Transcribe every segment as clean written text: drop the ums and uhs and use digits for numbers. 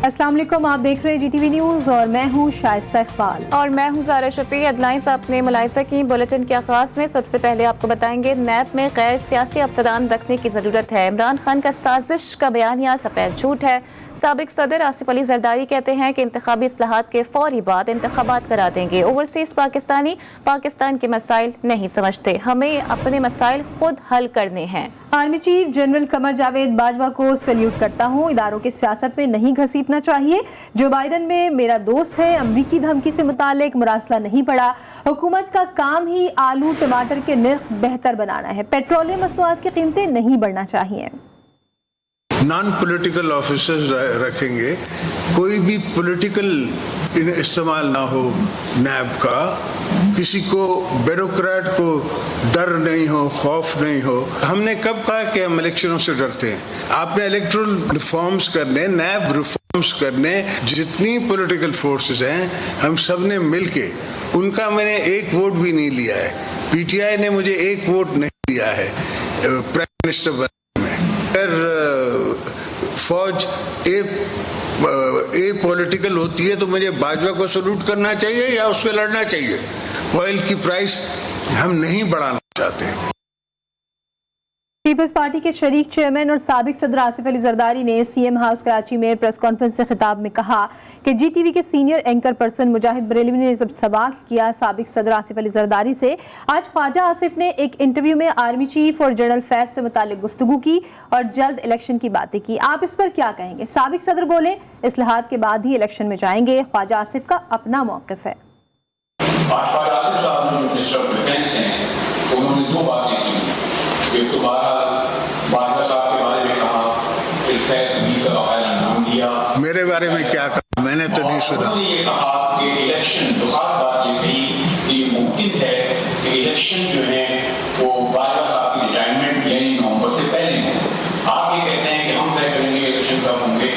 अस्सलाम वालेकुम, आप देख रहे हैं GTV न्यूज़ और मैं हूं शाइस्ता इकबाल और मैं हूं ज़ारा शफी। हेडलाइंस अपने मुलाहिज़ा की बुलेटिन के आगाज़ में सबसे पहले आपको बताएंगे नैब में गैर सियासी अफसरान रखने की ज़रूरत है। इमरान खान का साजिश का बयानिया सफ़ेद झूठ है। साबिक सदर आसिफ अली जरदारी कहते हैं कि इंतखाबी इस्लाहात के फौरी बाद इंतखाबात करा देंगे। ओवरसीज़ पाकिस्तानी पाकिस्तान के मसाइल नहीं समझते, हमें अपने मसाइल खुद हल करने हैं। Army chief general Qamar Javed Bajwa को सैल्यूट करता हूं, इदारों की सियासत में नहीं घसीटना चाहिए। जो बाइडन में मेरा दोस्त है, अमरीकी धमकी से मुतालिक मुरासला नहीं पड़ा। हुकूमत का काम ही आलू टमाटर के निर्ख बेहतर बनाना है। पेट्रोलियम मसनूआत की कीमतें नहीं बढ़ना चाहिए। नॉन पॉलिटिकल ऑफिसर्स रखेंगे, कोई भी पॉलिटिकल इस्तेमाल ना हो नैब का, किसी को ब्यूरोक्रेट को डर नहीं हो, खौफ नहीं हो। हमने कब कहा कि हम इलेक्शनों से डरते हैं? आपने इलेक्टोरल रिफॉर्म्स करने, नैब रिफॉर्म्स करने, जितनी पॉलिटिकल फोर्सेस हैं हम सब ने मिलके, उनका मैंने एक वोट भी नहीं लिया है। PTI ने मुझे एक वोट नहीं दिया है प्राइम मिनिस्टर बनने में। अगर फौज ए पॉलिटिकल होती है तो मुझे बाजवा को सल्यूट करना चाहिए या उससे लड़ना चाहिए? ऑयल की प्राइस हम नहीं बढ़ाना चाहते। पीपल्स पार्टी के शरीक चेयरमैन और साबिक सदर आसिफ अली जरदारी ने CM हाउस कराची में प्रेस कॉन्फ्रेंस से खिताब में कहा कि GTV के सीनियर एंकर पर्सन मुजाहिद बरेलवी ने जब सवाल किया साबिक सदर आसिफ अली जरदारी से, आज ख्वाजा आसिफ ने एक इंटरव्यू में आर्मी चीफ और जनरल फैज से मुतालिक गुफ्तगू की और जल्द इलेक्शन की बातें की। आप इस पर क्या कहेंगे? साबिक सदर बोले इस्लाहात के बाद ही इलेक्शन में जाएंगे। ख्वाजा आसिफ का अपना मौक़िफ़ है। उन्होंने दो बातें की। एक तो बाजवा साहब के बारे में कहा, फिर फैज अली का बकायदा नाम दिया। मेरे बारे में क्या कहा? मैंने तो नहीं सुना। उन्होंने ये कहा कि इलेक्शन, जो खास बात ये कही कि मुमकिन है कि इलेक्शन जो है वो बाजवा साहब की रिटायरमेंट यानी नवंबर से पहले हो। आप ये कहते हैं कि हम तय करेंगे इलेक्शन कब होंगे,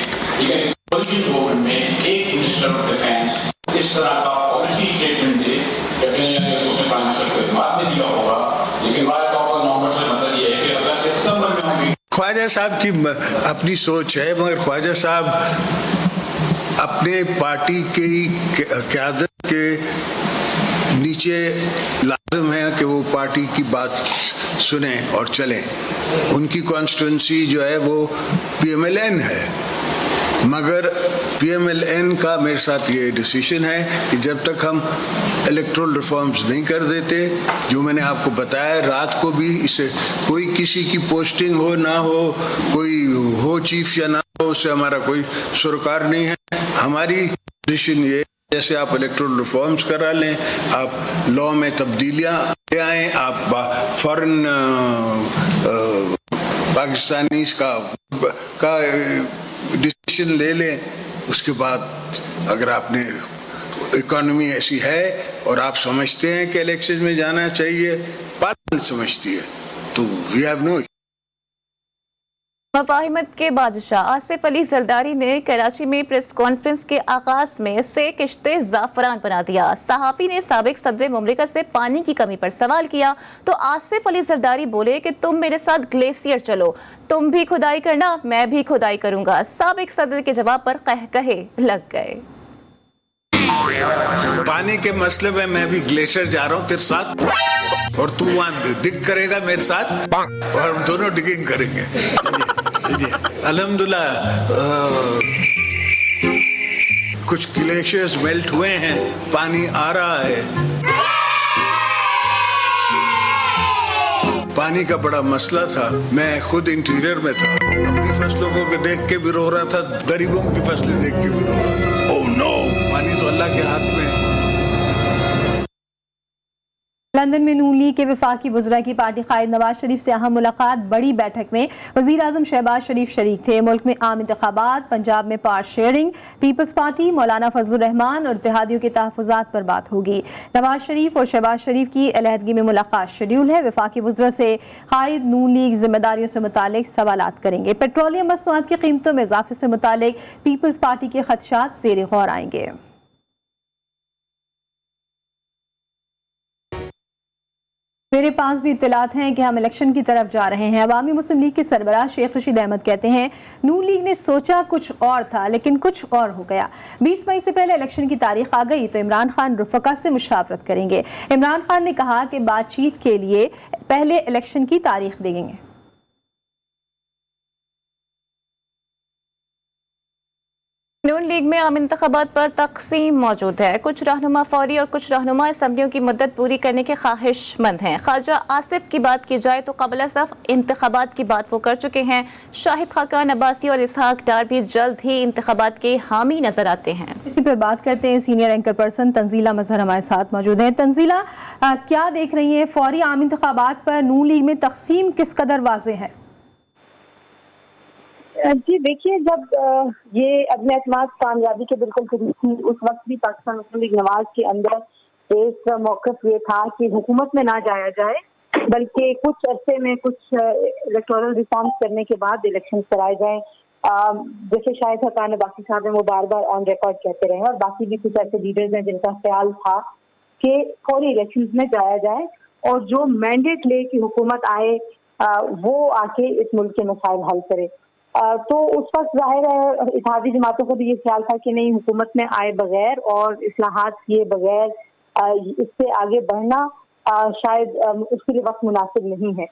लेकिन कोलिशन गवर्नमेंट में एक मिनिस्टर ऑफ डिफेंस इस तरह का पॉलिसी स्टेटमेंट दे, उसने प्राइम मिनिस्टर को इत्मीनान में दिया होगा, लेकिन बात नवंबर से मतलब ये है कि अगस्त सितंबर में होंगे। ख्वाजा साहब की अपनी सोच है, मगर ख्वाजा साहब अपने पार्टी की क़यादत के नीचे लाज़िम है कि वो पार्टी की बात सुने और चलें। उनकी कॉन्स्टिट्यूंसी जो है वो PMLN है, मगर PMLN का मेरे साथ ये डिसीजन है कि जब तक हम इलेक्ट्रल रिफॉर्म्स नहीं कर देते, जो मैंने आपको बताया रात को भी, इससे कोई किसी की पोस्टिंग हो ना हो, कोई हो चीफ या ना हो, उससे हमारा कोई सरोकार नहीं है। हमारी डिसीजन ये, जैसे आप इलेक्ट्रल रिफॉर्म्स करा लें, आप लॉ में तब्दीलियां ले आएँ, आप फॉरेन पाकिस्तानी का डिसीजन ले लें। उसके बाद अगर आपने इकोनॉमी ऐसी है और आप समझते हैं कि इलेक्शन में जाना चाहिए, पार्लियामेंट समझती है, तो वी हैव नो। मफाहिमत के बादशाह आसिफ अली जरदारी ने कराची में प्रेस कॉन्फ्रेंस के आगाज में से किश्ते ज़ाफ़रान बना दिया। सहाफ़ी ने साबिक सदर मुमलिकत से पानी की कमी पर सवाल किया तो आसिफ अली जरदारी बोले कि तुम मेरे साथ ग्लेशियर चलो, तुम भी खुदाई करना, मैं भी खुदाई करूंगा। साबिक सदर के जवाब पर कहकहे लग गए। पानी के मसले में मैं भी ग्लेशियर जा रहा हूँ तेरे साथ, और तू वहाँ डिग करेगा मेरे साथ, और हम दोनों डिगिंग करेंगे। जी अल्हम्दुलिल्लाह कुछ ग्लेशियर्स मेल्ट हुए हैं, पानी आ रहा है। पानी का बड़ा मसला था। मैं खुद इंटीरियर में था, अपनी फसलों को देख के भी रो रहा था, गरीबों की फसलें देख के भी रो रहा था। ओह नो, पानी तो अल्लाह के हाथ में है। लंदन में नून लीग के वफाकी वज़रा की पार्टी कायद नवाज शरीफ से अहम मुलाकात। बड़ी बैठक में वज़ीर आज़म शहबाज शरीफ शरीक थे। मुल्क में आम इंतखाबात, पंजाब में पावर शेयरिंग, पीपल्स पार्टी, मौलाना फजलुर रहमान और इत्तेहादियों के तहफ़्फ़ुज़ात पर बात होगी। नवाज शरीफ और शहबाज शरीफ की अलहदगी में मुलाकात शेड्यूल है। वफाकी वज़रा से कायद नून लीग जिम्मेदारियों से मुतालिक सवालात करेंगे। पेट्रोलियम मसनूआत की कीमतों में इजाफे से मुतालिक पीपल्स पार्टी के खदशात ज़ेर गौर आएंगे। मेरे पास भी इत्तलात हैं कि हम इलेक्शन की तरफ जा रहे हैं। अवामी मुस्लिम लीग के सरबराह शेख रशीद अहमद कहते हैं, नून लीग ने सोचा कुछ और था लेकिन कुछ और हो गया। 20 मई से पहले इलेक्शन की तारीख आ गई तो इमरान खान रुफका से मुशावरत करेंगे। इमरान खान ने कहा कि बातचीत के लिए पहले इलेक्शन की तारीख देंगे। नून लीग में आम इंतखाबात पर तकसीम मौजूद है। कुछ रहनुमा फौरी और कुछ रहनुमा असम्बलियों की मुद्दत पूरी करने के ख्वाहिशमंद हैं। ख्वाजा आसिफ की बात की जाए तो कबल सफ इंतखाबात की बात वो कर चुके हैं। शाहिद खाकान अब्बासी और इसहाक डार भी जल्द ही इंतखाबात के हामी नजर आते हैं। इसी पर बात करते हैं, सीनियर एंकर पर्सन तंजीला मजहर हमारे साथ मौजूद हैं। तंजीला, क्या देख रही हैं, फौरी आम इंतखाबात पर नून लीग में तकसीम किस कदर वाज़ेह है? जी देखिए, जब ये अदम एतमाद कामयाबी के बिल्कुल करीब थी, उस वक्त भी पाकिस्तान मुस्लिम लीग नवाज के अंदर एक मौक़िफ़ ये था कि हुकूमत में ना जाया जाए, बल्कि कुछ अरसे में कुछ इलेक्टोरल रिफॉर्म्स करने के बाद इलेक्शन कराए जाएं। जैसे शाहिद हकान अब्बासी साहब हैं, वो बार बार ऑन रिकॉर्ड कहते रहे, और बाकी भी कुछ ऐसे लीडर्स हैं जिनका ख्याल था कि फौरी इलेक्शन में जाया जाए और जो मैंडेट ले कि हुकूमत आए वो आके इस मुल्क के मसाइल हल करे। तो उस वक्त जाहिर है इत्तेहादी जमातों को भी ये ख्याल था कि नहीं, हुकूमत में आए बगैर और इस्लाहात किए बगैर इससे आगे बढ़ना शायद उसके लिए वक्त मुनासिब नहीं है।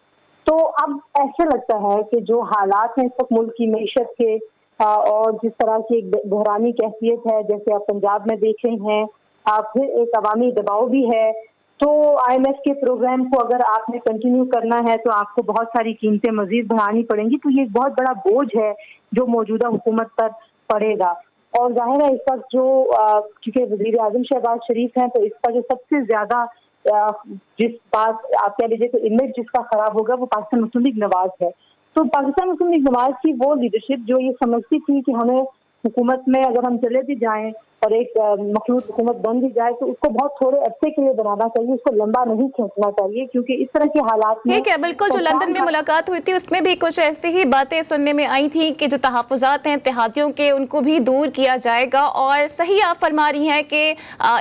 तो अब ऐसे लगता है कि जो हालात हैं इस वक्त मुल्क की मईशत के और जिस तरह की एक बहरानी कैफियत है, जैसे आप पंजाब में देख रहे हैं, फिर एक अवामी दबाव भी है, तो IMF के प्रोग्राम को अगर आपने कंटिन्यू करना है तो आपको बहुत सारी कीमतें मजीद बढ़ानी पड़ेंगी। तो ये एक बहुत बड़ा बोझ है जो मौजूदा हुकूमत पर पड़ेगा। और जाहिर है इस वक्त जो क्योंकि वज़ीर आज़म शहबाज शरीफ हैं, तो इसका जो सबसे ज्यादा जिस बात आप कह लीजिए तो इमेज जिसका खराब होगा वो पाकिस्तान मुस्लिम लीग नवाज है। तो पाकिस्तान मुस्लिम लीग नवाज की वो लीडरशिप जो ये समझती थी कि हमें हुकूमत में अगर हम चले भी जाएं और एक मखलूत हुकूमत बन भी जाए तो उसको बहुत थोड़े अरसे के लिए बनाना चाहिए, उसको लंबा नहीं खींचना चाहिए, क्योंकि इस तरह के हालात में ठीक है। बिल्कुल, जो लंदन में मुलाकात हुई थी उसमें भी कुछ ऐसी ही बातें सुनने में आई थी कि जो तहफ़्फ़ुज़ात हैं इत्तेहादियों के उनको भी दूर किया जाएगा, और सही आप फरमा रही हैं कि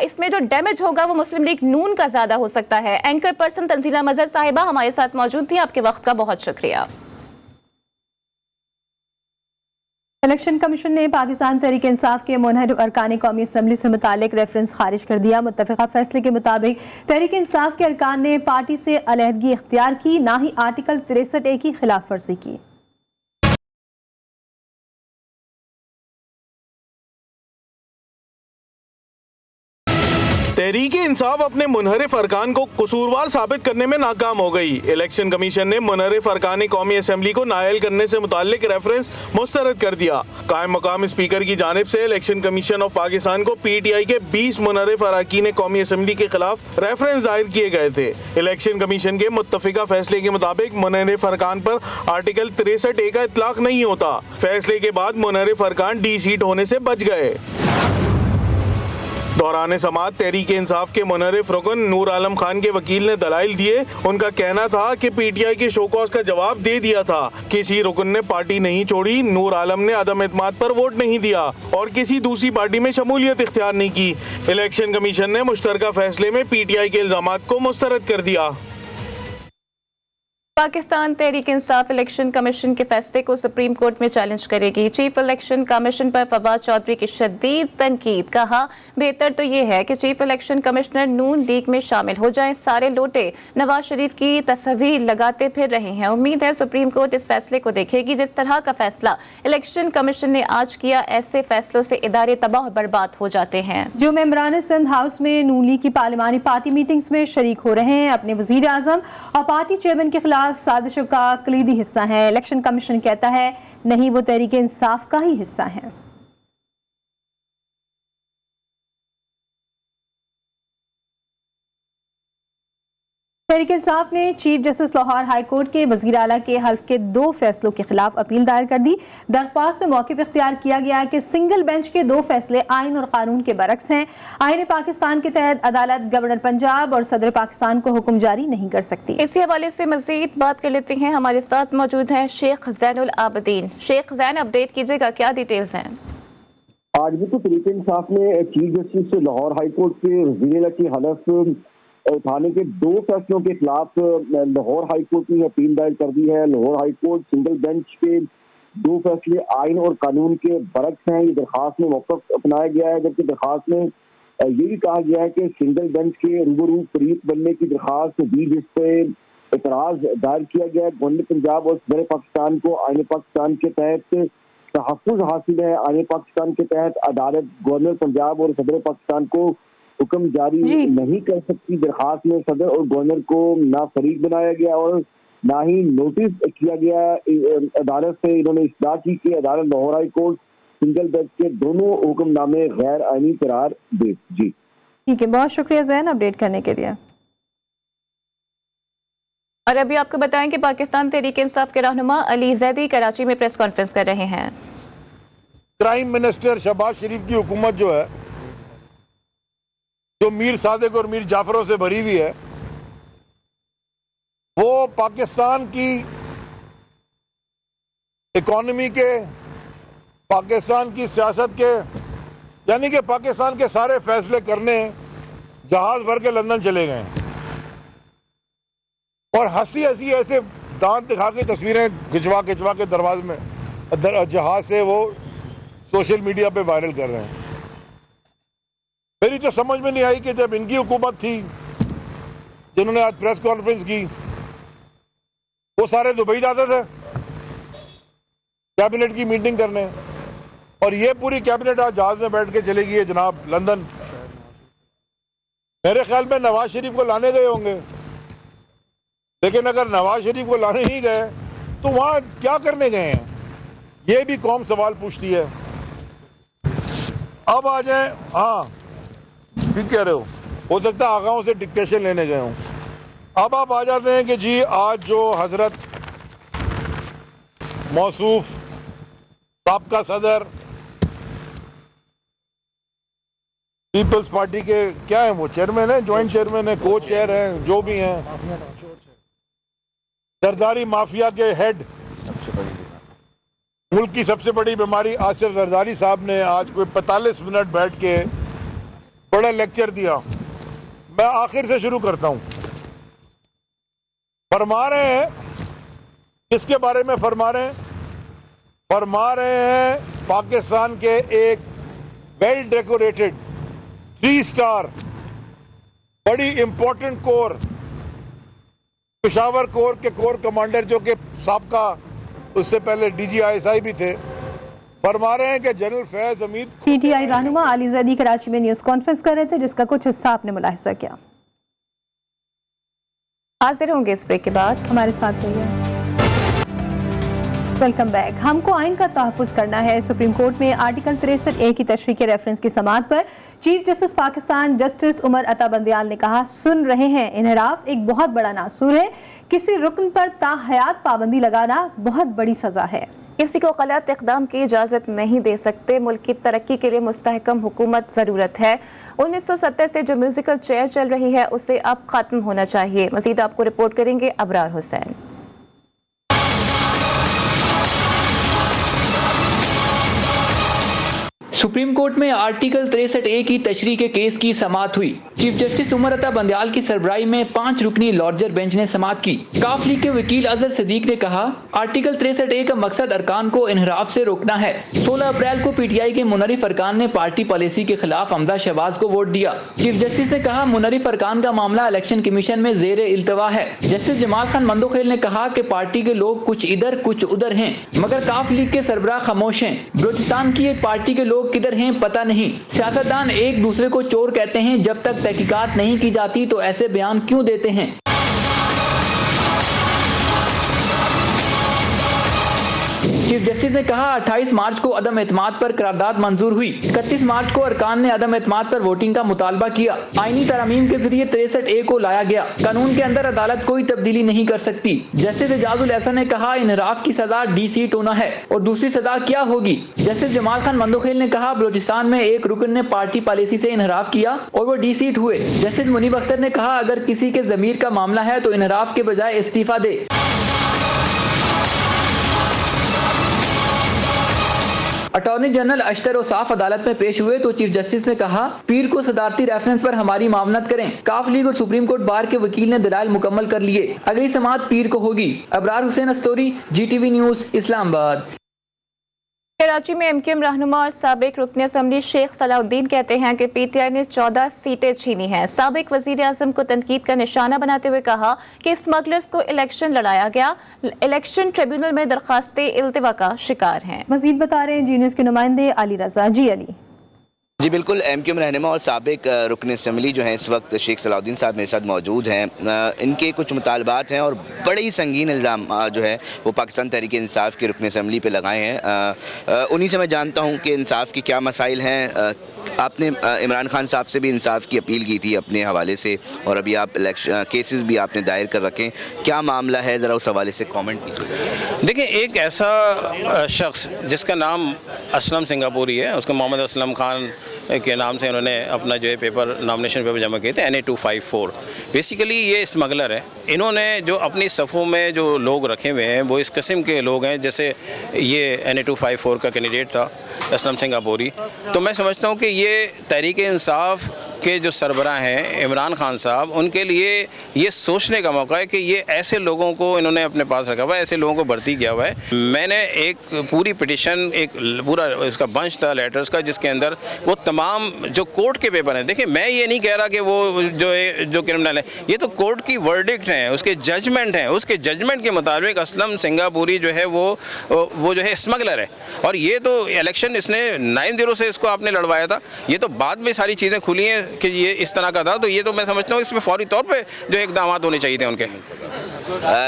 इसमें जो डैमेज होगा वो मुस्लिम लीग नून का ज़्यादा हो सकता है। एंकर पर्सन तंजीला मजहर साहिबा हमारे साथ मौजूद थी, आपके वक्त का बहुत शुक्रिया। इलेक्शन कमीशन ने पाकिस्तान तहरीक इंसाफ के मुनहरिफ अरकान कौमी असम्बली से मुतालिक रेफरेंस खारिज कर दिया। मुत्तफ़िक़ा फैसले के मुताबिक तहरीक इंसाफ के अरकान ने पार्टी से अलहदगी इख्तियार की, ना ही आर्टिकल 63A की खिलाफ वर्जी की। तहरीक इंसाफ अपने मुनहरिफ अरकान को कसूरवार साबित करने में नाकाम हो गई। इलेक्शन कमीशन ने मुनहरिफ अरकान कौमी असम्बली को नाअहल करने से मुताल्लिक रेफरेंस मुस्तरद कर दिया। कायम मकाम स्पीकर की जानिब से इलेक्शन कमीशन ऑफ पाकिस्तान को PTI के 20 मुनहरिफ अरकान कौमी असम्बली के खिलाफ रेफरेंस दायर किए गए थे। इलेक्शन कमीशन के मुत्तफ़िक़ा फैसले के मुताबिक मुनहरिफ अरकान पर आर्टिकल 63A का इतलाक नहीं होता। फैसले के बाद मुनहरिफ अरकान डी-सीट होने से बच गए। दौरान समाअत तहरीक इंसाफ के मुनहरिफ रुकन नूर आलम खान के वकील ने दलाइल दिए। उनका कहना था कि PTI के शोकॉज का जवाब दे दिया था, किसी रुकन ने पार्टी नहीं छोड़ी, नूर आलम ने अदम एतमाद पर वोट नहीं दिया और किसी दूसरी पार्टी में शमूलियत इख्तियार नहीं की। इलेक्शन कमीशन ने मुश्तरका फैसले में PTI के इल्जामात को मुस्तरद कर दिया। पाकिस्तान तहरीक इंसाफ इलेक्शन कमीशन के फैसले को सुप्रीम कोर्ट में चैलेंज करेगी। चीफ इलेक्शन कमीशन पर फवाद चौधरी की शदीद तनकीद। कहा, बेहतर तो ये है कि चीफ इलेक्शन कमिश्नर नून लीग में शामिल हो जाएं। सारे लोटे नवाज शरीफ की तस्वीर लगाते फिर रहे हैं। उम्मीद है सुप्रीम कोर्ट इस फैसले को देखेगी। जिस तरह का फैसला इलेक्शन कमीशन ने आज किया, ऐसे फैसलों से इदारे तबाह बर्बाद हो जाते हैं। जो मेंबरान सिंध हाउस में नून लीग की पार्लिमानी पार्टी मीटिंग्स में शरीक हो रहे हैं, अपने वजीर आजम और पार्टी चेयरमैन के खिलाफ साजिशों का कलीदी हिस्सा है। इलेक्शन कमीशन कहता है नहीं, वो तहरीक इंसाफ का ही हिस्सा है। तहरीक इंसाफ ने chief justice Lahore high court के वजीर आला के हल्फ के 2 फैसलों के खिलाफ अपील दायर कर दी। दरख्वास्त में मौक़िफ़ इख्तियार किया गया कि सिंगल बेंच के 2 फैसले आइन और कानून के बरक्स हैं। आइन पाकिस्तान के तहत अदालत गवर्नर पंजाब और सदर पाकिस्तान को हुक्म जारी नहीं कर सकती। इसी हवाले से मजीद बात कर लेते हैं। हमारे साथ मौजूद हैं शेख ज़ैनुल आबिदीन। शेख ज़ैन, अपडेट कीजिएगा, क्या डिटेल्स हैं? आज भी तो तहरीक इंसाफ ने chief justice Lahore high court के वजीर आला की हलफ उठाने के 2 फैसलों के खिलाफ लाहौर हाई कोर्ट ने अपील दायर कर दी है। Lahore high court single bench के 2 फैसले आइन और कानून के बरक्स हैं। ये दरखास्त में मौक़िफ़ अपनाया गया है, जबकि दरखास्त में ये भी कहा गया है कि सिंगल बेंच के रूबरू फरीक बनने की दरखास्त दी, जिस पे एतराज़ दायर किया गया है। गवर्नर पंजाब और सदर पाकिस्तान को आइन पाकिस्तान के तहत तहफ़्फ़ुज़ हासिल है। आइन पाकिस्तान के तहत अदालत गवर्नर पंजाब और सदर पाकिस्तान को हुक्म जारी नहीं कर सकती। दरखास्त में सदर और गवर्नर को ना फरीक बनाया गया और ना ही नोटिस किया गया। अदालत से इन्होंने इस्तदा की कि अदालत Lahore high court single bench के दोनों हुक्मनामे गैर आईनी करार दे। जी ठीक है, बहुत शुक्रिया जैन अपडेट करने के लिए। और अभी आपको बताएं कि पाकिस्तान तहरीक इंसाफ के रहनुमा अली जैदी कराची में प्रेस कॉन्फ्रेंस कर रहे हैं। प्राइम मिनिस्टर शहबाज शरीफ की हुकूमत जो है, जो मीर सादिक और मीर जाफरों से भरी हुई है, वो पाकिस्तान की इकॉनमी के, पाकिस्तान की सियासत के, यानी कि पाकिस्तान के सारे फैसले करने जहाज भर के लंदन चले गए और हंसी हंसी ऐसे दांत दिखा के तस्वीरें खिंचवा के दरवाजे में जहाज से वो सोशल मीडिया पे वायरल कर रहे हैं। मेरी तो समझ में नहीं आई कि जब इनकी हुकूमत थी, जिन्होंने आज प्रेस कॉन्फ्रेंस की, वो सारे दुबई जाते थे कैबिनेट की मीटिंग करने, और ये पूरी कैबिनेट आज जहाज में बैठ के चली गई है जनाब लंदन। मेरे ख्याल में नवाज शरीफ को लाने गए होंगे, लेकिन अगर नवाज शरीफ को लाने नहीं गए तो वहां क्या करने गए हैं, ये भी कौम सवाल पूछती है। अब आ जाए, हाँ ठीक कह रहे हो सकता है आगाओं से डिक्टेशन लेने गए हों। अब आप आ जाते हैं कि जी आज जो हजरत मौसूफ साबका सदर पीपल्स पार्टी के क्या है, वो चेयरमैन है, ज्वाइंट चेयरमैन है, को चेयर है, जो भी हैं, जरदारी माफिया के हेड, मुल्क की सबसे बड़ी बीमारी आसिफ जरदारी साहब ने आज कोई 45 मिनट बैठ के बड़ा लेक्चर दिया। मैं आखिर से शुरू करता हूं। फरमा रहे हैं, किसके बारे में फरमा रहे हैं? फरमा रहे हैं पाकिस्तान के एक वेल डेकोरेटेड 3 स्टार बड़ी इंपॉर्टेंट कोर, पेशावर कोर के कोर कमांडर, जो कि साबका उससे पहले DGI भी थे, फरमा रहे हैं कि जनरल फैज हमीद। PTI रहनुमा अली जैदी कराची में न्यूज कॉन्फ्रेंस कर रहे थे, जिसका कुछ हिस्सा आपने मुलाहिजा किया। हाजिर होंगे इस ब्रेक के बाद, हमारे साथ रहिए। Welcome back. हमको आइन का तहफ़्फ़ुज़ करना है। सुप्रीम कोर्ट में आर्टिकल 63A की तशरीह के रेफरेंस की समाअत पर chief justice Pakistan justice Umar Ata Bandial ने कहा, सुन रहे हैं, इन्हिराफ एक बहुत बड़ा नासूर है। किसी रुकन पर ताहयात पाबंदी लगाना बहुत बड़ी सजा है। किसी को गलत इक़दाम की इजाज़त नहीं दे सकते। मुल्क की तरक्की के लिए मुस्तहकम हुकूमत ज़रूरत है। 1970 से जो म्यूजिकल चेयर चल रही है, उसे अब ख़त्म होना चाहिए। मज़ीद आपको रिपोर्ट करेंगे अबरार हुसैन। सुप्रीम कोर्ट में आर्टिकल 63A की तशरीह के केस की समाअत हुई। चीफ जस्टिस उमर अता बंदियाल की सरबराही में 5 रुकनी लार्जर बेंच ने समाअत की। काफ लीग के वकील अजहर सदीक ने कहा, आर्टिकल 63A का मकसद अरकान को इनहराफ से रोकना है। 16 अप्रैल को PTI के मुनरिफ अरकान ने पार्टी पॉलिसी के खिलाफ हमजा शहबाज को वोट दिया। चीफ जस्टिस ने कहा, मुनरिफ अरकान का मामला इलेक्शन कमीशन में ज़ेरे इल्तवा है। जस्टिस जमाल खान मंदोखेल ने कहा कि पार्टी के लोग कुछ इधर कुछ उधर हैं, मगर काफ लीग के सरबराह खामोश हैं। बलूचिस्तान की एक पार्टी के लोग किधर हैं पता नहीं। सियासतदान एक दूसरे को चोर कहते हैं, जब तक तहकीकात नहीं की जाती तो ऐसे बयान क्यों देते हैं। चीफ जस्टिस ने कहा, 28 मार्च को अदम एतमाद पर करारदाद मंजूर हुई। 31 मार्च को अरकान ने अदम एतमाद पर वोटिंग का मुतालबा किया। आईनी तरमीम के जरिए 63A को लाया गया। कानून के अंदर अदालत कोई तब्दीली नहीं कर सकती। जस्टिस एजाजुल एहसन ने कहा, इनहराफ की सजा डी-सीट होना है और दूसरी सजा क्या होगी। जस्टिस जमाल खान मंदोखेल ने कहा, बलूचिस्तान में एक रुकन ने पार्टी पॉलिसी से इनहराफ किया और वो डी-सीट हुए। जस्टिस मुनीब अख्तर ने कहा, अगर किसी के जमीर का मामला है तो इनहराफ के बजाय इस्तीफा दे। अटॉर्नी जनरल अशतर औसाफ अदालत में पेश हुए तो चीफ जस्टिस ने कहा, पीर को सदारती रेफरेंस पर हमारी मामलत करें। काफ लीग और सुप्रीम कोर्ट बार के वकील ने दलाइल मुकम्मल कर लिए। अगली समाअत पीर को होगी। Abrar Hussain Astori, GTV news, Islamabad. कराची में एमक्यूएम रहनुमा और साबिक रुकन असम्बली शेख सलाउद्दीन कहते हैं कि PTI ने 14 सीटें छीनी हैं। साबिक वजीर आजम को तनकीद का निशाना बनाते हुए कहा कि स्मगलर्स को इलेक्शन लड़ाया गया, इलेक्शन ट्रिब्यूनल में दरखास्तें इल्तिवा का शिकार हैं। मजीद बता रहे हैं जी न्यूज़ के नुमाइंदे अली रजा। जी अली। जी बिल्कुल, एमक्यूएम रहनुमा और साबिक रुकन असम्बली जो हैं इस वक्त शेख सलाउद्दीन साहब मेरे साथ मौजूद हैं। इनके कुछ मुतालबात हैं और बड़े ही संगीन इल्ज़ाम जो है वो पाकिस्तान तहरीक इंसाफ के रुकन असम्बली पे लगाए हैं। उन्हीं से मैं जानता हूँ कि इंसाफ के क्या मसाइल हैं। आपने इमरान खान साहब से भी इंसाफ की अपील की थी अपने हवाले से, और अभी आप केसेस भी आपने दायर कर रखे। क्या मामला है, ज़रा उस हवाले से कमेंट कीजिए। देखिए, एक ऐसा शख्स जिसका नाम असलम सिंगापुरी है, उसको मोहम्मद असलम खान के नाम से उन्होंने अपना जो है पेपर, नॉमिनेशन पेपर जमा किए थे, NA-254। बेसिकली ये स्मगलर है। इन्होंने जो अपनी सफ़ों में जो लोग रखे हुए हैं वो इस किस्म के लोग हैं, जैसे ये NA-254 का कैंडिडेट था असलम सिंगापुरी। तो मैं समझता हूँ कि ये तहरीक इंसाफ के जो सरबराह हैं इमरान खान साहब, उनके लिए ये सोचने का मौका है कि ये ऐसे लोगों को इन्होंने अपने पास रखा हुआ है, ऐसे लोगों को भर्ती किया हुआ है। मैंने एक पूरी पिटिशन, एक पूरा इसका बंच था लेटर्स का, जिसके अंदर वो तमाम जो कोर्ट के पेपर हैं। देखिए, मैं ये नहीं कह रहा कि वो जो क्रिमिनल है, ये तो कोर्ट की वर्डिक्ट हैं, उसके जजमेंट हैं। उसके जजमेंट के मुताबिक असलम सिंगापुरी जो है वो जो है स्मगलर है। और ये तो इलेक्शन इसने 9-0 से इसको आपने लड़वाया था। ये तो बाद में सारी चीज़ें खुली हैं कि ये इस तरह का था। तो ये तो मैं समझता हूँ इसमें फौरी तौर पे जो इक़दाम होने चाहिए थे उनके।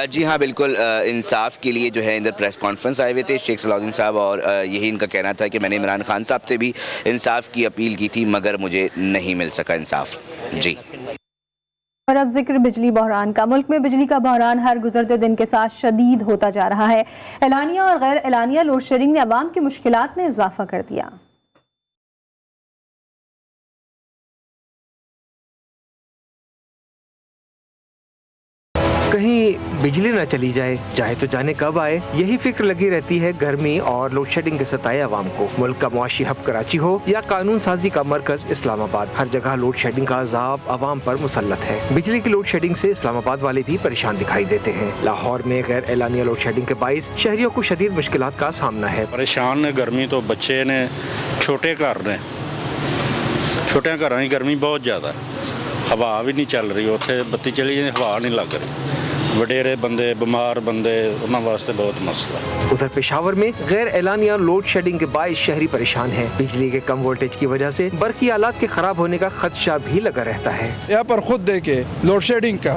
जी हाँ, बिल्कुल। इंसाफ के लिए जो है इधर प्रेस कॉन्फ्रेंस आए हुए थे शेख सलाउद्दीन साहब, और यही इनका कहना था कि मैंने इमरान खान साहब से भी इंसाफ की अपील की थी, मगर मुझे नहीं मिल सका इंसाफ। जी। और अब जिक्र बिजली बहरान का। मुल्क में बिजली का बहरान हर गुजरते दिन के साथ शदीद होता जा रहा है। एलानिया और गैर एलानिया लोड शेडिंग ने अवाम की मुश्किलात में इजाफा कर दिया। कहीं बिजली न चली जाए, चाहे तो जाने कब आए, यही फिक्र लगी रहती है गर्मी और लोड शेडिंग के सताए अवाम को। मुल्क का मुआशी हब कराची हो या कानून साजी का मरकज इस्लामाबाद, हर जगह लोड शेडिंग का अजाब अवाम पर मुसल्लत है। बिजली की लोड शेडिंग से इस्लामाबाद वाले भी परेशान दिखाई देते हैं। लाहौर में गैर एलानिया लोड शेडिंग के बाइस शहरियों को शदीद मुश्किलात का सामना है। परेशान है गर्मी तो बच्चे ने, छोटे घर ने, छोटे घर की गर्मी बहुत ज्यादा है। हवा भी नहीं चल रही, उत्थे बत्ती चली जाए, हवा नहीं लग रही। वडेरे बंदे, बीमार बंदे, उन्होंने वास्ते बहुत मसला है। उधर पेशावर में गैर एलानिया लोड शेडिंग के बाइस शहरी परेशान हैं। बिजली के कम वोल्टेज की वजह से बरकी आलात के खराब होने का खदशा भी लगा रहता है। यहाँ पर खुद देखे लोड शेडिंग का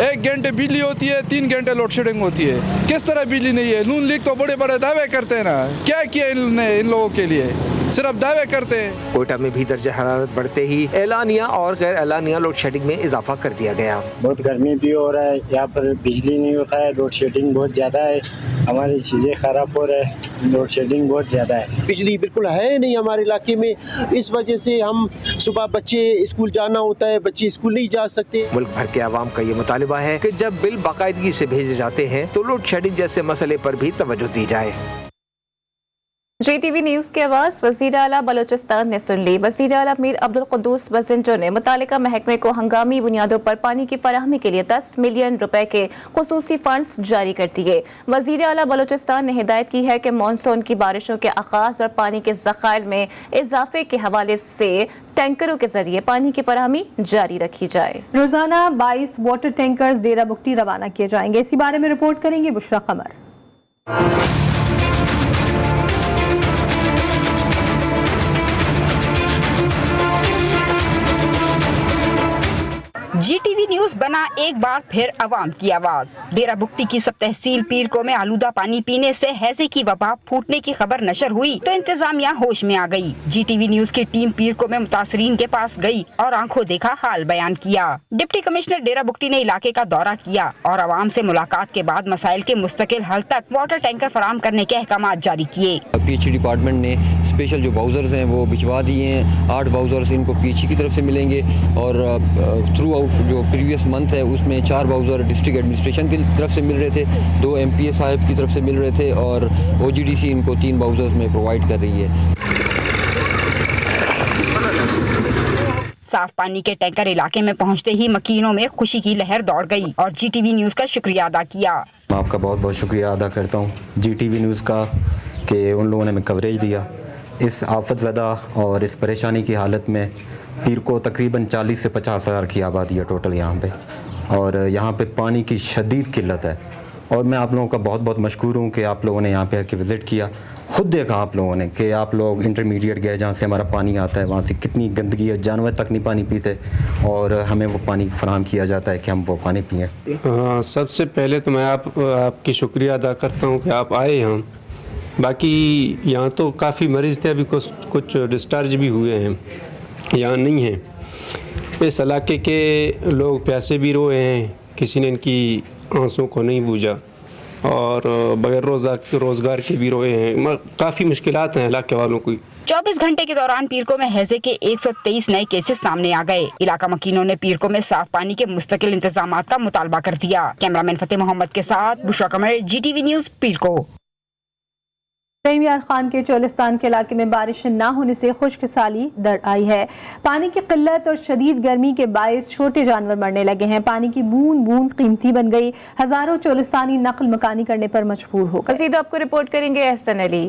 1 घंटे बिजली होती है, 3 घंटे लोड शेडिंग होती है। किस तरह बिजली नहीं है? नून लीग तो बड़े बड़े दावे करते हैं ना, क्या किया इन्होंने इन लोगों के लिए? सिर्फ दावे करते हैं। कोयटा में भी दर्जा हरारत बढ़ते ही एलानिया और गैर एलानिया लोड शेडिंग में इजाफा कर दिया गया। बहुत गर्मी भी हो रहा है, यहाँ पर बिजली नहीं होता है, लोड शेडिंग बहुत ज़्यादा है, हमारी चीज़ें ख़राब हो रहा है, लोड शेडिंग बहुत ज़्यादा है। बिजली बिल्कुल है नहीं हमारे इलाके में, इस वजह से हम सुबह बच्चे स्कूल जाना होता है, बच्चे स्कूल नहीं जा सकते। मुल्क भर के आवाम का ये मुतालिबा है कि जब बिल बाकायदगी से भेजे जाते हैं तो लोड शेडिंग जैसे मसले पर भी तवज्जो दी जाए। GTV न्यूज़ की आवाज़ वज़ीर आला बलोचिस्तान ने सुन ली। वज़ीर आला मीर अब्दुल कुद्दूस बज़ंजो ने मुतालिका महकमे को हंगामी बुनियादों पर पानी की फराहमी के लिए 10 मिलियन रुपए के खुसूसी फंड्स जारी कर दिए। वज़ीर आला बलोचिस्तान ने हिदायत की है कि मानसून की बारिशों के आगाज़ और पानी के ज़खायर में इजाफे के हवाले से टैंकरों के जरिए पानी की फराहमी जारी रखी जाए। रोजाना 22 वाटर टैंकर्स डेरा बुगटी रवाना किए जाएंगे। इसी बारे में रिपोर्ट करेंगे बुशरा कमर। GTV न्यूज़ बना एक बार फिर अवाम की आवाज। डेरा बुगटी की सब तहसील पीरको में आलूदा पानी पीने से हैजे की वबा फूटने की खबर नशर हुई तो इंतजामिया होश में आ गई। GTV न्यूज़ की टीम पीरको में मुतासरीन के पास गई और आंखों देखा हाल बयान किया। डिप्टी कमिश्नर डेरा बुगटी ने इलाके का दौरा किया और अवाम से मुलाकात के बाद मसाइल के मुस्तकिल हल तक वाटर टैंकर फराहम करने के अहकाम जारी किए। PHE डिपार्टमेंट ने स्पेशल जो बाउजर्स हैं वो भिजवा दिए हैं। 8 बाउजर्स इनको PHE की तरफ से मिलेंगे और थ्रू आउट जो प्रीवियस मंथ है उसमें 4 बाउज़र डिस्ट्रिक्ट एडमिनिस्ट्रेशन की तरफ से मिल रहे थे, 2 MPA साहब की तरफ से मिल रहे थे और OGDC इनको 3 बाउज़र्स में प्रोवाइड कर रही है। साफ पानी के टैंकर इलाके में पहुंचते ही मकीनों में खुशी की लहर दौड़ गई और GTV न्यूज़ का शुक्रिया अदा किया। मैं आपका बहुत बहुत शुक्रिया अदा करता हूँ GTV न्यूज़ का कि उन लोगों ने हमें कवरेज दिया। इस आफत ज़दा और इस परेशानी की हालत में पीर को तकरीबन 40 से 50 हज़ार की आबादी है टोटल यहाँ पे, और यहाँ पे पानी की शदीद किल्लत है। और मैं आप लोगों का बहुत बहुत मशकूर हूँ कि आप लोगों ने यहाँ पे आके विज़िट किया, खुद देखा आप लोगों ने कि आप लोग इंटरमीडिएट गए जहाँ से हमारा पानी आता है, वहाँ से कितनी गंदगी है, जानवर तक नहीं पानी पीते और हमें वो पानी फराहम किया जाता है कि हम वो पानी पिएँ। हाँ, सबसे पहले तो मैं आपकी शुक्रिया अदा करता हूँ कि आप आए यहाँ। बाकी यहाँ तो काफ़ी मरीज़ थे, अभी कुछ डिस्चार्ज भी हुए हैं, यहाँ नहीं हैं। इस इलाके के लोग प्यासे भी रोए हैं, किसी ने इनकी आंसू को नहीं बूझा और बगैर रोज़गार के भी रोए हैं। काफ़ी मुश्किलात हैं इलाके वालों को। 24 घंटे के दौरान पीरको में हैजे के 123 नए केसेस सामने आ गए। इलाका मकीनों ने पीरको में साफ पानी के मुस्तकिल इंतजाम का मुतालबा कर दिया। कैमरामैन फतेह मोहम्मद के साथ बुशरा कमर, GTV न्यूज़, पीरको। यार खान के चोलिस्तान के इलाके में बारिश न होने से खुश्क साली दर आई है। पानी की किल्लत और शदीद गर्मी के बायस छोटे जानवर मरने लगे हैं। पानी की बूंद बूंद कीमती बन गई। हजारों चोलिस्तानी नकल मकानी करने पर मजबूर हो गए। सीधा आपको रिपोर्ट करेंगे एहसन अली।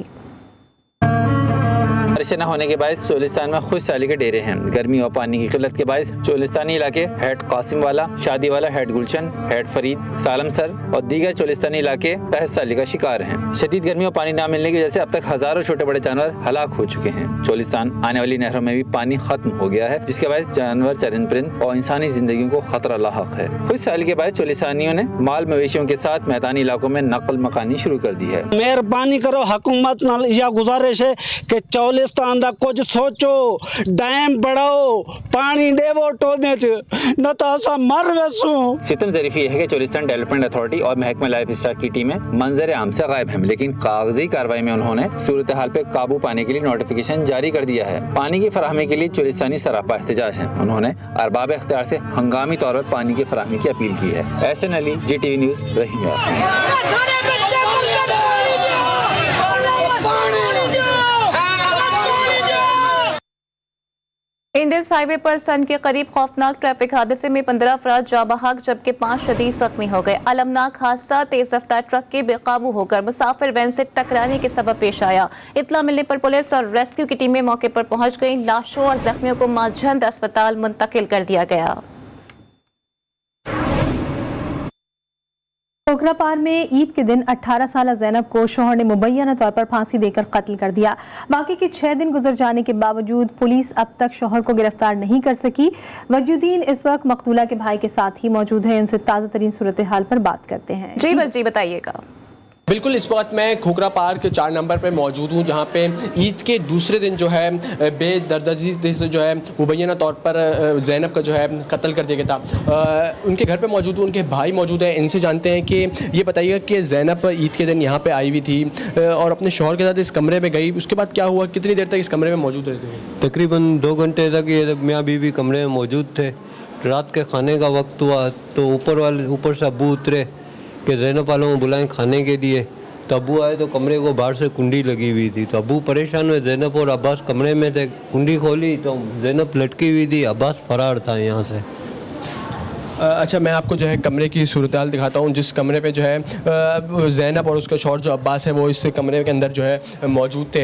बारिश न होने के बायस चोलिस्तान में खुश साली के डेरे हैं। गर्मी और पानी की किल्लत के बायस चोलिस्तानी इलाके हेड कासिम वाला, शादी वाला, हेड गुलशन, हेड फरीद, सालम सर और दीगर चोलिस्तानी इलाके तहस साली का शिकार हैं। शदीद गर्मी और पानी न मिलने की वजह से अब तक हजारों छोटे बड़े जानवर हलाक हो चुके हैं। चोलिस्तान आने वाली नहरों में भी पानी खत्म हो गया है, जिसके बायस जानवर, चरिंद परिंद और इंसानी जिंदगी को खतरा लाहक है। खुश साली के बायस चोलिस्तानियों ने माल मवेशियों के साथ मैदानी इलाकों में नकल मकानी शुरू कर दी है। मेहरबानी करो हुकूमत नाल या गुजारिश है कि चोलिस्तान दा कुछ सोचो, डैम बढ़ाओ, पानी देवो टोमे च न तो असा मर वैसू। सितम ज़रीफ ये है कि चोलिस्तान डेवलपमेंट अथॉरिटी और महकमा लाइफ स्टाक की टीमें मंजर आम से गायब हैं, लेकिन कागजी कार्रवाई में उन्होंने सूरत हाल पे काबू पाने के लिए नोटिफिकेशन जारी कर दिया है। पानी की फराहमी के लिए चोलिस्तानी सरापा एहतजाज है। उन्होंने अरबाब इख्तियार से हंगामी तौर पर पानी की फराहमी की अपील की है। एहसन अली, GTV न्यूज़, रहीम। इंडस हाईवे पर सन के करीब खौफनाक ट्रैफिक हादसे में 15 अफराद जाँ बहक जबकि 5 शदीद जख्मी हो गए। अलमनाक हादसा तेज रफ्तार ट्रक के बेकाबू होकर मुसाफिर वैन से टकराने के सबब पेश आया। इत्तला मिलने पर पुलिस और रेस्क्यू की टीमें मौके पर पहुंच गई। लाशों और जख्मियों को माजंद अस्पताल मुंतकिल कर दिया गया। खोखरापार में ईद के दिन 18 साल ज़ैनब को शोहर ने मुबैना तौर पर फांसी देकर कत्ल कर दिया। बाकी के 6 दिन गुजर जाने के बावजूद पुलिस अब तक शोहर को गिरफ्तार नहीं कर सकी। वजूद्दीन इस वक्त मकतूला के भाई के साथ ही मौजूद है। इनसे ताज़ा तरीन सूरत हाल पर बात करते हैं। जी बताइएगा। बिल्कुल, इस वक्त मैं खोखरा पार्क 4 नंबर पर मौजूद हूँ, जहाँ पे ईद के दूसरे दिन जो है बेदर्दगी से जो है मुबैना तौर पर ज़ैनब का जो है कत्ल कर दिया गया था। उनके घर पे मौजूद हूँ, उनके भाई मौजूद हैं। इनसे जानते हैं कि ये बताइएगा कि ज़ैनब ईद के दिन यहाँ पे आई हुई थी और अपने शौहर के साथ इस कमरे में गई, उसके बाद क्या हुआ, कितनी देर तक इस कमरे में मौजूद रहते हैं? तकरीबन 2 घंटे तक ये मियाँ बीवी कमरे में मौजूद थे। रात के खाने का वक्त हुआ तो ऊपर से अब्बू उतरे कि ज़ैनब वालों को बुलाएं खाने के लिए। तो अब्बू आए तो कमरे को बाहर से कुंडी लगी हुई थी, तो अब्बू परेशान हुए। ज़ैनब और अब्बास कमरे में थे, कुंडी खोली तो ज़ैनब लटकी हुई थी, अब्बास फरार था यहाँ से। अच्छा, मैं आपको जो है कमरे की सूरत हाल दिखाता हूँ। जिस कमरे पे जो है ज़ैनब और उसका शौहर जो अब्बास है वो इस कमरे के अंदर जो है मौजूद थे।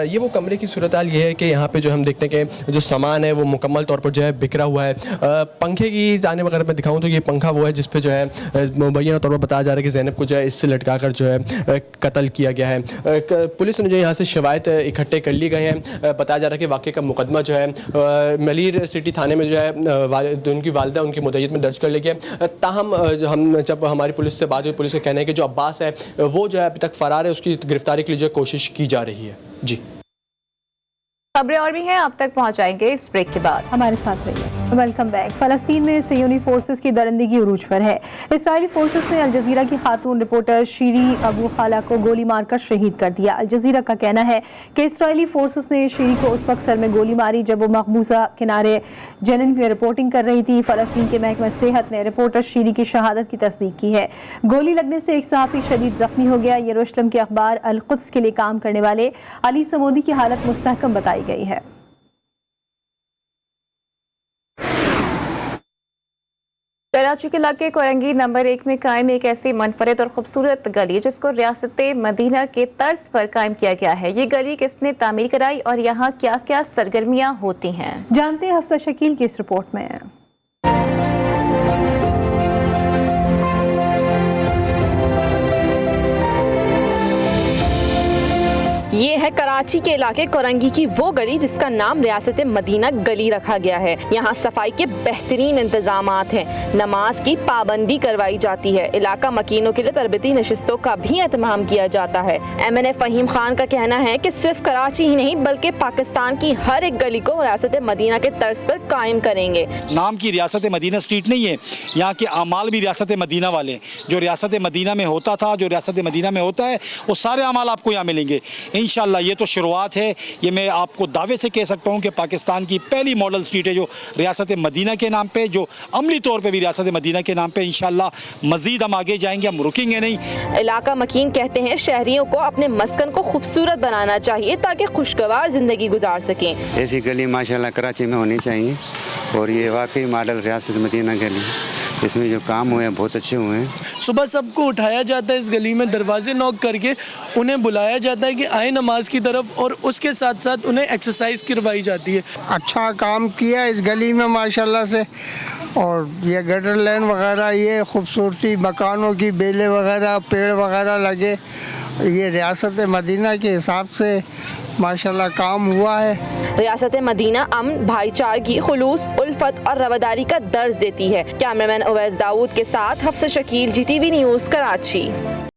ये वो कमरे की सूरत हाल ये है कि यहाँ पे जो हम देखते हैं कि जो सामान है वो मुकम्मल तौर पर जो है बिखरा हुआ है। पंखे की जाने वगैरह मैं दिखाऊँ तो ये पंखा वो है जिस पे जो है मुबैना तौर पर बताया जा रहा है कि ज़ैनब को जो है इससे लटका कर जो है कत्ल किया गया है। पुलिस ने जो यहाँ से शवायद इकट्ठे कर लिए गए हैं। बताया जा रहा है कि वाक़े का मुकदमा जो है मलीर सिटी थाने में जो है उनकी वालिदा उनकी मुद्दत में दर्ज कर ले गया। ताहम हम जब हमारी पुलिस से बात हुई, पुलिस का कहना है कि जो अब्बास है वो जो है अभी तक फरार है, उसकी गिरफ्तारी के लिए जो कोशिश की जा रही है। जी, खबरें और भी हैं, आप तक पहुंचाएंगे इस ब्रेक के बाद। हमारे साथ रहिए। Welcome back. फलस्तीन में सियोनी फोर्सेस की दरिंदगी उरूज पर है। इस्राइली फोर्सेस ने अल जजीरा की खातून रिपोर्टर शीरी अबू खाला को गोली मारकर शहीद कर दिया। अल जजीरा का कहना है कि इस्राइली फोर्सेस ने शीरी को उस वक्त सर में गोली मारी जब वो मकबूजा किनारे जेनिन में रिपोर्टिंग कर रही थी। फलस्तीन के महकमा सेहत ने रिपोर्टर शीरी की शहादत की तस्दीक की है। गोली लगने से एक सहाफ़ी शदीद जख्मी हो गया। यरूशलेम के अखबार अल कुद्स के लिए काम करने वाले अली समूदी की हालत मुस्तहकम बताई गई है। कराची के इलाके कोरंगी नंबर 1 में कायम एक ऐसी मुनफरिद और खूबसूरत गली जिसको रियासत मदीना के तर्ज पर कायम किया गया है। ये गली किसने तामीर कराई और यहाँ क्या क्या सरगर्मियाँ होती हैं, जानते हैं हफ्सा शकील की इस रिपोर्ट में। ये है कराची के इलाके कोरंगी की वो गली जिसका नाम रियासत मदीना गली रखा गया है। यहाँ सफाई के बेहतरीन इंतजामात हैं, नमाज की पाबंदी करवाई जाती है, इलाका मकीनों के लिए तरबती नशिस्तों का भी एहतमाम किया जाता है। MNA फहीम खान का कहना है कि सिर्फ कराची ही नहीं बल्कि पाकिस्तान की हर एक गली को रियासत मदीना के तर्ज पर कायम करेंगे। नाम की रियासत मदीना स्ट्रीट नहीं है, यहाँ के अमाल भी रियासत मदीना वाले। जो रियासत मदीना में होता था, जो रियासत मदीना में होता है, वो सारे अमाल आपको यहाँ मिलेंगे इंशाअल्लाह। ये तो शुरुआत है। ये मैं आपको दावे से कह सकता हूँ कि पाकिस्तान की पहली मॉडल स्ट्रीट है जो रियासत मदीना के नाम पे, जो अमली तौर पे भी रियासत मदीना के नाम पे। इंशाअल्लाह मजीद हम आगे जाएंगे, हम रुकेंगे नहीं। इलाका मकीन कहते हैं शहरियों को अपने मस्कन को खूबसूरत बनाना चाहिए ताकि खुशगवार जिंदगी गुजार सकें। ऐसी गली माशाल्लाह कराची में होनी चाहिए और ये वाकई मॉडल रियासत मदीना गली, इसमें जो काम हुए हैं बहुत अच्छे हुए हैं। सुबह सबको उठाया जाता है, इस गली में दरवाजे नॉक करके उन्हें बुलाया जाता है कि आए नमाज की तरफ, और उसके साथ साथ उन्हें एक्सरसाइज करवाई जाती है। अच्छा काम किया इस गली में माशाल्लाह से। और ये गटर लाइन वगैरह, ये खूबसूरती, मकानों की बेलें वगैरह, पेड़ वगैरह लगे, ये रियासत मदीना के हिसाब से माशाल्लाह काम हुआ है। रियासत मदीना अमन, भाईचारगी, खुलूस, उल्फत और रवादारी का दर्ज देती है। कैमरामैन उवैस दाऊद के साथ हफ्सा शकील, GTV न्यूज़, कराची।